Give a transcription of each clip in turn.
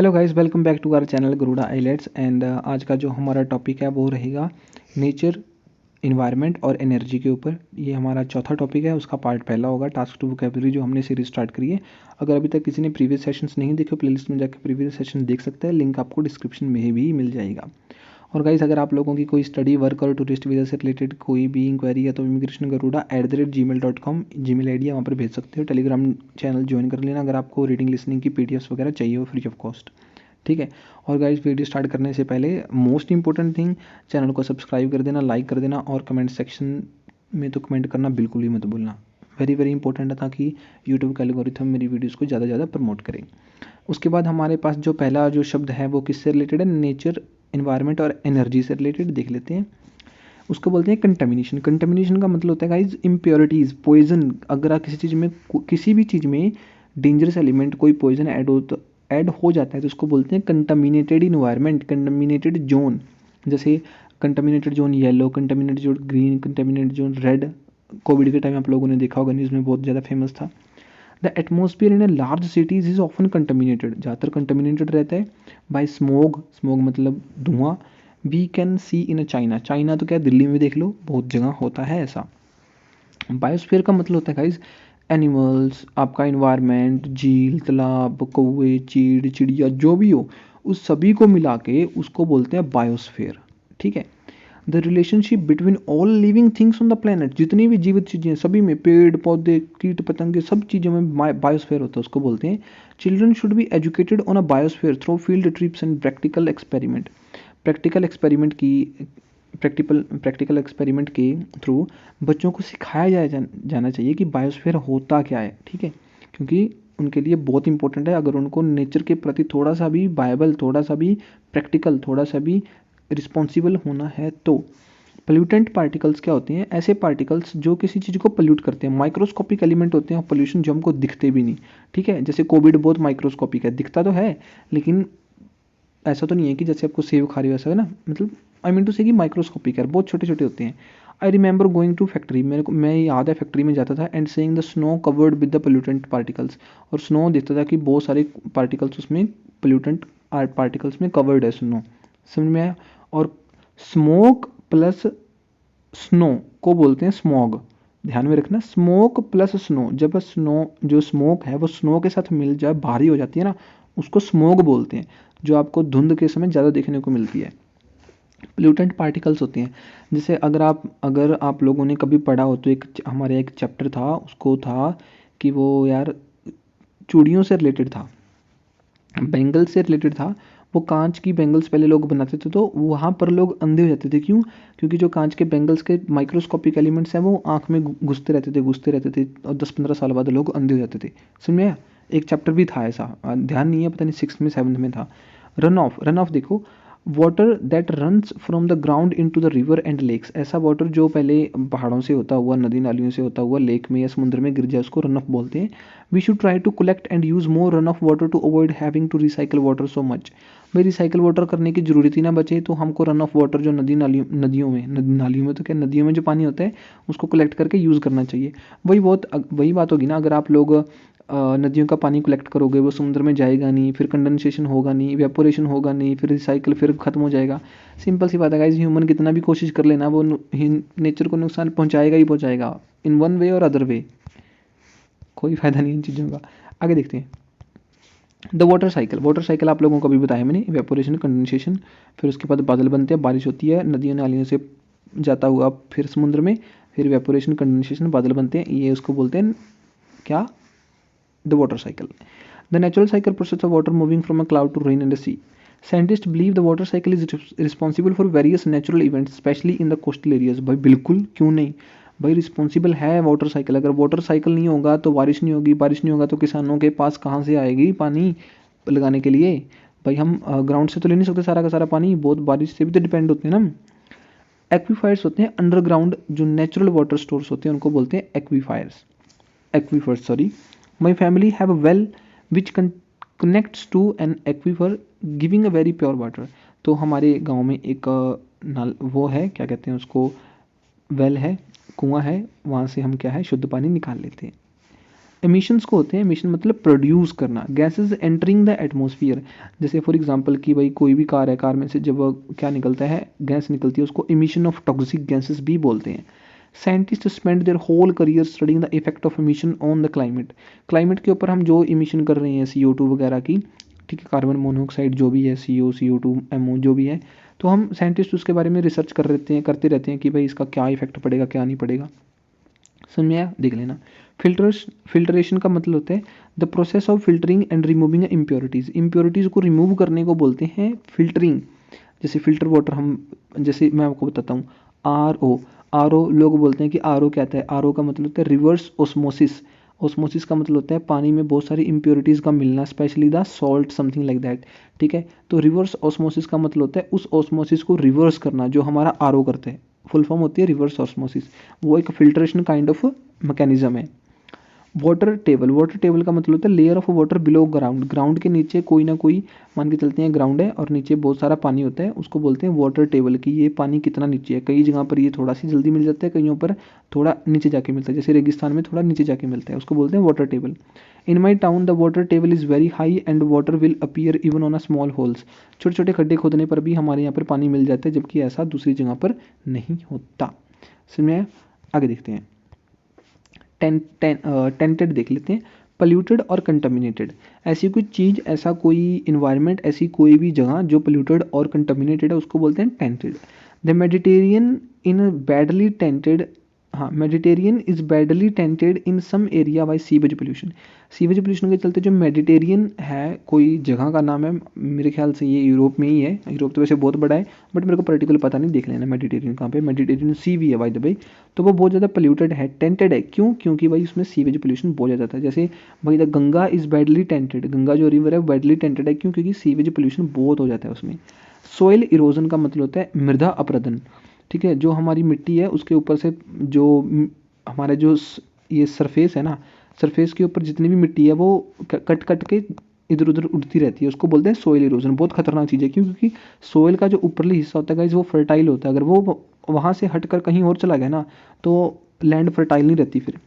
Hello guys, welcome back to our channel Garuda IELTS. And आज का जो हमारा टॉपिक है वो रहेगा नेचर, इन्वायरमेंट और एनर्जी के ऊपर। ये हमारा चौथा टॉपिक है, उसका पार्ट पहला होगा टास्क टू वोकैबुलरी जो हमने सीरीज स्टार्ट करी है। अगर अभी तक किसी ने प्रीवियस सेशंस नहीं देखे, प्लेलिस्ट में जाकर प्रीवियस सेशन देख सकते हैं, लिंक आपको डिस्क्रिप्शन में भी मिल जाएगा। और गाइस, अगर आप लोगों की कोई स्टडी, वर्क और टूरिस्ट वीज़ा से रिलेटेड कोई भी इंक्वायरी है तो immigration@gmail.com जीमेल आईडी है, वहाँ पर भेज सकते हो। टेलीग्राम चैनल ज्वाइन कर लेना अगर आपको रीडिंग लिसनिंग की पीडीएफ्स वगैरह चाहिए हो फ्री ऑफ कॉस्ट। ठीक है। और गाइस, वीडियो स्टार्ट करने से पहले मोस्ट इंपॉर्टेंट थिंग, चैनल को सब्सक्राइब कर देना, लाइक कर देना और कमेंट सेक्शन में तो कमेंट करना बिल्कुल भी मत भूलना। वेरी वेरी इंपॉर्टेंट है ताकि यूट्यूब का एल्गोरिथम मेरी वीडियोस को ज़्यादा ज़्यादा प्रमोट करे। उसके बाद हमारे पास जो पहला जो शब्द है वो किससे रिलेटेड है? नेचर, इन्वायरमेंट और एनर्जी से रिलेटेड। देख लेते हैं। उसको बोलते हैं कंटेमिनेशन। कंटेमिनेशन का मतलब होता है गाइज इम्प्योरिटीज़, पॉइजन। अगर आप किसी चीज़ में, किसी भी चीज़ में डेंजरस एलिमेंट कोई पॉइजन ऐड हो जाता है तो उसको बोलते हैं कंटामिनेटेड इन्वायरमेंट, कंटामिनेटेड जोन। जैसे contaminated zone yellow, contaminated zone green, contaminated zone red. Covid के टाइम आप लोगों ने देखा होगा, न्यूज़ में बहुत ज़्यादा फेमस था। The atmosphere in a large cities is often contaminated, ज़्यादातर कंटामिनेटेड रहता है बाय स्मोग। स्मोग मतलब धुआं। We can see in China. China तो क्या, दिल्ली में देख लो, बहुत जगह होता है ऐसा। बायोस्फीयर का मतलब होता है गाइज एनिमल्स, आपका इन्वायरमेंट, झील, तालाब, कौवे, चीड़, चिड़िया, जो भी हो उस सभी को मिला के उसको बोलते हैं बायोस्फीयर। ठीक है। The relationship between all living things on the planet, जितनी भी जीवित चीज़ें, सभी में, पेड़ पौधे, कीट पतंगे, सब चीज़ों में बायोस्फीयर होता है, उसको बोलते हैं। Children should be educated on a biosphere through field trips and practical experiment. Practical experiment की प्रैक्टिकल एक्सपेरिमेंट के थ्रू बच्चों को सिखाया जाना चाहिए कि बायोस्फीयर होता क्या है। ठीक है। क्योंकि उनके लिए बहुत इंपॉर्टेंट है। अगर उनको नेचर के प्रति थोड़ा सा भी बायबल, थोड़ा सा भी प्रैक्टिकल, थोड़ा सा भी रिस्पॉन्सिबल होना है तो। पोल्यूटेंट पार्टिकल्स क्या होते हैं? ऐसे पार्टिकल्स जो किसी चीज़ को पोल्यूट करते हैं। माइक्रोस्कोपिक एलिमेंट होते हैं पोल्यूशन, जो हमको दिखते भी नहीं। ठीक है। जैसे कोविड बहुत माइक्रोस्कोपिक है, दिखता तो है लेकिन ऐसा तो नहीं है कि जैसे आपको सेव खा रही हो ऐसा है ना, मतलब आई मीन टू से कि माइक्रोस्कोपिक है, बहुत छोटे छोटे होते हैं। I remember going to factory, मैं याद है फैक्ट्री में जाता था and seeing the snow covered with the pollutant particles. और स्नो देखता था कि बहुत सारे पार्टिकल्स उसमें, पोल्यूटेंट पार्टिकल्स में कवर्ड है स्नो। समझ में आया? और स्मोक प्लस स्नो को बोलते हैं स्मॉग। ध्यान में रखना, स्मोक प्लस स्नो। जब स्नो, जो स्मोक है वो स्नो के साथ मिल जाए, भारी हो जाती है ना, उसको स्मोग बोलते हैं, जो आपको धुंध के समय ज़्यादा देखने को मिलती है। पोल्यूटेंट पार्टिकल्स होती हैं। जैसे अगर आप लोगों ने कभी पढ़ा हो तो हमारे एक चैप्टर था, उसको था कि वो यार चूड़ियों से रिलेटेड था, बैंगल से रिलेटेड था। वो कांच की बैंगल्स पहले लोग बनाते थे तो वहाँ पर लोग अंधे हो जाते थे। क्यों? क्योंकि जो कांच के बैंगल्स के माइक्रोस्कोपिक एलिमेंट्स हैं वो आँख में घुसते रहते थे और 10-15 साल बाद लोग अंधे हो जाते थे। समझ में आया? एक चैप्टर भी था ऐसा, ध्यान नहीं है, पता नहीं 6th में 7th में था। रन ऑफ देखो, water that runs from the ground into the river and lakes. ऐसा वाटर जो पहले पहाड़ों से होता हुआ, नदी नालियों से होता हुआ लेक में या समुद्र में गिर जाए, उसको रन ऑफ बोलते हैं। We should try to collect and use more run off water to avoid having to recycle water so much. भाई रिसाइकल वाटर करने की ज़रूरत ही ना बचे तो हमको रन ऑफ वाटर जो नालियों में तो क्या, नदियों में जो पानी होता है उसको कलेक्ट करके यूज़ करना चाहिए। वही बात होगी ना, अगर आप लोग नदियों का पानी कलेक्ट करोगे, वो समुद्र में जाएगा नहीं, फिर कंडेंसेशन होगा नहीं, वेपोरेशन होगा नहीं, फिर रिसाइकल फिर ख़त्म हो जाएगा। सिंपल सी बात है गाइस, ह्यूमन कितना भी कोशिश कर लेना वो नेचर को नुकसान पहुंचाएगा ही पहुंचाएगा, इन वन वे और अदर वे। कोई फ़ायदा नहीं इन चीज़ों का। आगे देखते हैं। द वाटर साइकिल आप लोगों को भी बताया मैंने, वेपोरेशन, कंडेंसेशन, फिर उसके बाद बादल बनते हैं, बारिश होती है नदियों नालियों से जाता हुआ फिर समुद्र में, फिर वेपोरेशन, कंडेंसेशन, बादल बनते हैं, ये उसको बोलते हैं क्या? The water cycle. The natural cycle process of water moving from a cloud to rain and the sea. Scientists believe the water cycle is responsible for various natural events, especially in the coastal areas. भाई बिल्कुल, क्यों नहीं भाई, responsible है water cycle. अगर water cycle नहीं होगा तो बारिश नहीं होगी, बारिश नहीं होगा तो किसानों के पास कहाँ से आएगी पानी लगाने के लिए? भाई हम ग्राउंड से तो ले नहीं सकते सारा का सारा पानी, बहुत बारिश से भी तो डिपेंड होते हैं ना। एक्वीफायर्स होते हैं अंडरग्राउंड जो नेचुरल वाटर स्टोर्स होते हैं, उनको बोलते हैं aquifers sorry. My family have a well which connects to an aquifer giving a very pure water. तो हमारे गांव में एक नल वो है, क्या कहते हैं उसको, वेल है, कुआं है, वहाँ से हम क्या है शुद्ध पानी निकाल लेते हैं। एमिशंस को होते हैं, एमिशन मतलब प्रोड्यूस करना, गैसेज एंटरिंग द एटमॉस्फेयर। जैसे फॉर एग्जांपल कि भाई कोई भी कार है, कार में से जब क्या निकलता है, गैस निकलती है, उसको एमिशन ऑफ टॉक्सिक गैसेस भी बोलते हैं। Scientist spend their whole career studying the effect of emission on the climate. Climate के ऊपर हम जो इमिशन कर रहे हैं CO2 वगैरह की, ठीक है, कार्बन मोनोऑक्साइड जो भी है, CO2 MO जो भी है, तो हम साइंटिस्ट उसके बारे में रिसर्च करते रहते हैं कि भाई इसका क्या इफेक्ट पड़ेगा, क्या नहीं पड़ेगा। समझ में आया? देख लेना। फिल्ट्रेशन का मतलब होता है the process of filtering and removing impurities. Impurities को रिमूव करने को बोलते हैं फिल्टरिंग। जैसे फिल्टर वाटर हम, जैसे मैं आपको बताता हूँ, RO लोग बोलते हैं कि RO क्या होता है। RO का मतलब होता है रिवर्स ऑस्मोसिस। ऑस्मोसिस का मतलब होता है पानी में बहुत सारी इम्प्योरिटीज़ का मिलना, specially the salt, something like that. ठीक है, तो रिवर्स ऑस्मोसिस का मतलब होता है उस ऑस्मोसिस को रिवर्स करना जो हमारा RO करते हैं। फुल फॉर्म होती है रिवर्स ऑस्मोसिस। वो एक फिल्ट्रेशन काइंड ऑफ मैकेनिज्म है। वाटर टेबल का मतलब होता है layer of water below ground. Ground के नीचे कोई ना कोई, मान के चलते हैं ग्राउंड है और नीचे बहुत सारा पानी होता है, उसको बोलते हैं वाटर टेबल, कि ये पानी कितना नीचे है। कई जगह पर ये थोड़ा सी जल्दी मिल जाता है, कईयों पर थोड़ा नीचे जाके मिलता है, जैसे रेगिस्तान में थोड़ा नीचे जाके मिलता है, उसको बोलते हैं water table. In my town the water table is very high and water will appear even on a small holes. छोटे छोटे खड्डे खोदने पर भी हमारे यहाँ पर पानी मिल जाता है, जबकि ऐसा दूसरी जगह पर नहीं होता। समझ में आया? आगे देखते हैं। टेंटेड देख लेते हैं। पोल्यूटेड और कंटामिनेटेड, ऐसी कोई चीज़, ऐसा कोई इन्वायरमेंट, ऐसी कोई भी जगह जो पोल्यूटेड और कंटामिनेटेड है, उसको बोलते हैं tainted. The Mediterranean in badly tainted, हाँ, Mediterranean is badly tainted in some area by sewage pollution. Sewage pollution के चलते जो मेडिटेरियन है, कोई जगह का नाम है, मेरे ख्याल से ये यूरोप में ही है। यूरोप तो वैसे बहुत बड़ा है, बट मेरे को पर्टिकुलर पता नहीं, देख लेना मेडिटेरियन कहाँ पे। मेडिटेरियन सी भी है बाय द वे। तो वो बहुत ज़्यादा पोल्यूटेड है, टेंटेड है। क्यों? क्योंकि भाई उसमें सीवेज पोल्यूशन बहुत ज़्यादा था। जैसे भाई the Ganga is badly tainted, Ganga जो रिवर है वो बैडली टेंटेड है। क्यों? क्योंकि सीवेज पोल्यूशन बहुत हो जाता है उसमें। सोइल इरोजन का मतलब होता है मृदा अपरदन। ठीक है, जो हमारी मिट्टी है उसके ऊपर से जो हमारे जो ये सरफेस है ना, सरफेस के ऊपर जितनी भी मिट्टी है वो कट कट के इधर उधर उड़ती रहती है, उसको बोलते हैं सोइल इरोजन। बहुत खतरनाक चीज़ है। क्यों? क्योंकि सोइल का जो ऊपरली हिस्सा होता है गाइस वो फर्टाइल होता है। अगर वो वहाँ से हटकर कहीं और चला गया ना, तो लैंड फर्टाइल नहीं रहती फिर।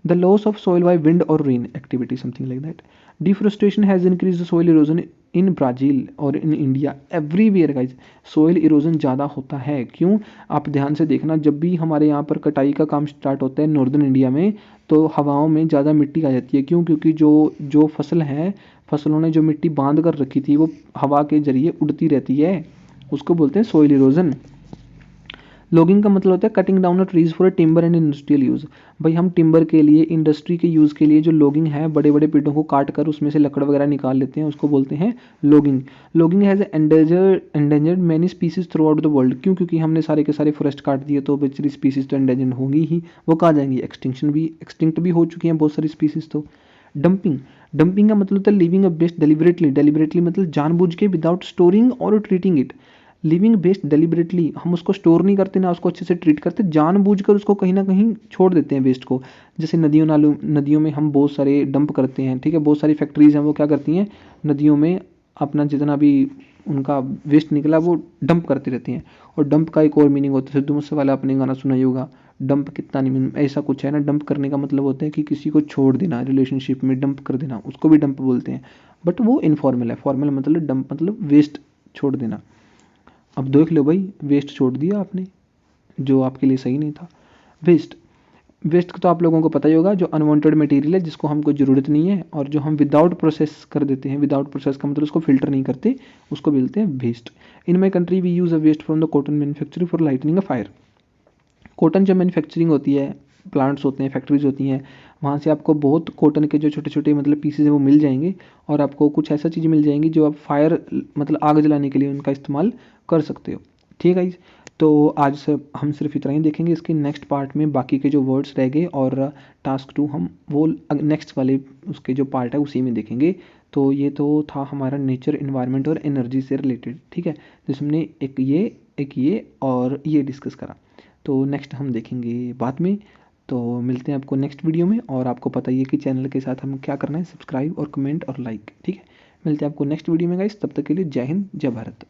The loss of soil by wind और rain activity, something like that. Deforestation has increase the soil erosion in Brazil और in India, everywhere guys soil erosion ज़्यादा होता है। क्यों? आप ध्यान से देखना, जब भी हमारे यहाँ पर कटाई का काम स्टार्ट होता है नॉर्दर्न इंडिया में, तो हवाओं में ज़्यादा मिट्टी आ जाती है। क्यों? क्योंकि जो फसल है, फसलों ने जो मिट्टी बांध कर रखी थी वो हवा के जरिए उड़ती रहती है, उसको बोलते हैं सोइल इरोजन। लॉगिंग का मतलब होता है cutting down a trees for timber and industrial use. भाई हम टिम्बर के लिए, इंडस्ट्री के यूज़ के लिए जो लॉगिंग है, बड़े बड़े पेड़ों को काट कर उसमें से लकड़ वगैरह निकाल लेते हैं, उसको बोलते हैं logging. Logging has endangered many species through out the world. क्यों? क्योंकि हमने सारे के सारे फॉरेस्ट काट दिए, तो बेचारी स्पीसीज तो एंडेंजर्ड होंगी ही, वो कहाँ जाएंगी? एक्सटिंक्ट भी हो चुकी हैं बहुत सारी स्पीसीज। तो डंपिंग का मतलब होता है लिविंग अ वेस्ट डेलिबरेटली मतलब जानबूझ के, विदाउट स्टोरिंग और treating it. Living waste deliberately, हम उसको स्टोर नहीं करते ना उसको अच्छे से ट्रीट करते, जानबूझकर उसको कहीं ना कहीं छोड़ देते हैं वेस्ट को। जैसे नदियों में हम बहुत सारे डंप करते हैं। ठीक है, बहुत सारी फैक्ट्रीज हैं, वो क्या करती हैं, नदियों में अपना जितना भी उनका वेस्ट निकला वो डंप करती रहती हैं। और डंप का एक और मीनिंग होता है, सिद्धू मूसेवाला आपने गाना सुना ही होगा, डंप कितना नहीं, ऐसा कुछ है ना। डंप करने का मतलब होता है कि किसी को छोड़ देना, रिलेशनशिप में डंप कर देना, उसको भी डंप बोलते हैं। बट वो इनफॉर्मल है, फॉर्मल मतलब डंप मतलब वेस्ट छोड़ देना। अब देख लो भाई, वेस्ट छोड़ दिया आपने जो आपके लिए सही नहीं था। वेस्ट वेस्ट तो आप लोगों को पता ही होगा, जो अनवांटेड मटेरियल है जिसको हमको ज़रूरत नहीं है और जो हम विदाउट प्रोसेस कर देते हैं। विदाउट प्रोसेस का मतलब उसको फिल्टर नहीं करते, उसको बोलते हैं waste. In my country we use a waste from the cotton manufacturing for lightning a fire. Cotton जो मैन्युफैक्चरिंग होती है, प्लांट्स होते हैं, फैक्ट्रीज होती हैं, वहाँ से आपको बहुत कॉटन के जो छोटे छोटे मतलब पीसेज हैं वो मिल जाएंगे। और आपको कुछ ऐसा चीज़ मिल जाएंगी जो आप फायर मतलब आग जलाने के लिए उनका इस्तेमाल कर सकते हो। ठीक है गाइस, तो आज से हम सिर्फ इतना ही देखेंगे। इसके नेक्स्ट पार्ट में बाकी के जो वर्ड्स रह गए और टास्क 2 हम वो नेक्स्ट वाले उसके जो पार्ट है उसी में देखेंगे। तो ये तो था हमारा नेचर, इन्वायरमेंट और एनर्जी से रिलेटेड। ठीक है, जिसमें हमने एक ये और ये डिस्कस करा। तो नेक्स्ट हम देखेंगे बाद में। तो मिलते हैं आपको नेक्स्ट वीडियो में। और आपको पता ही है कि चैनल के साथ हमें क्या करना है, सब्सक्राइब और कमेंट और लाइक। ठीक है, मिलते हैं आपको नेक्स्ट वीडियो में गाइस, तब तक के लिए जय हिंद, जय भारत।